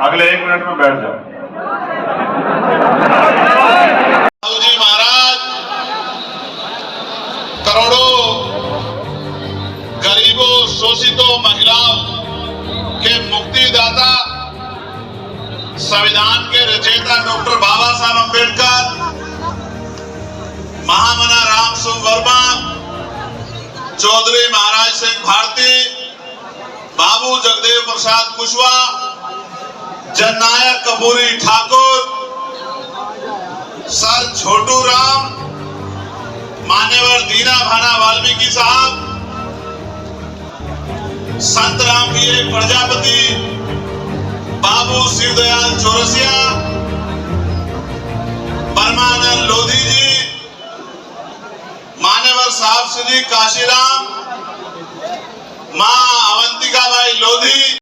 अगले 1 मिनट में बैठ जाओ। जी महाराज करोड़ों गरीबों, शोषितों, महिलाओं के मुक्तिदाता, संविधान के रचयिता डॉक्टर बाबा साहब अम्बेडकर, महामना राम सुख वर्मा, चौधरी महाराज सिंह भारती, बाबू जगदेव प्रसाद कुशवाहा, जननायक कपूरी ठाकुर, सर छोटू राम, मान्यवर दीना भाना वाल्मीकि साहब, संत रामवीर प्रजापति, बाबू शिवदयाल चौरसिया, परमानंद लोधी जी, मान्यवर साहब श्री काशीराम, मां अवंतिका बाई लोधी।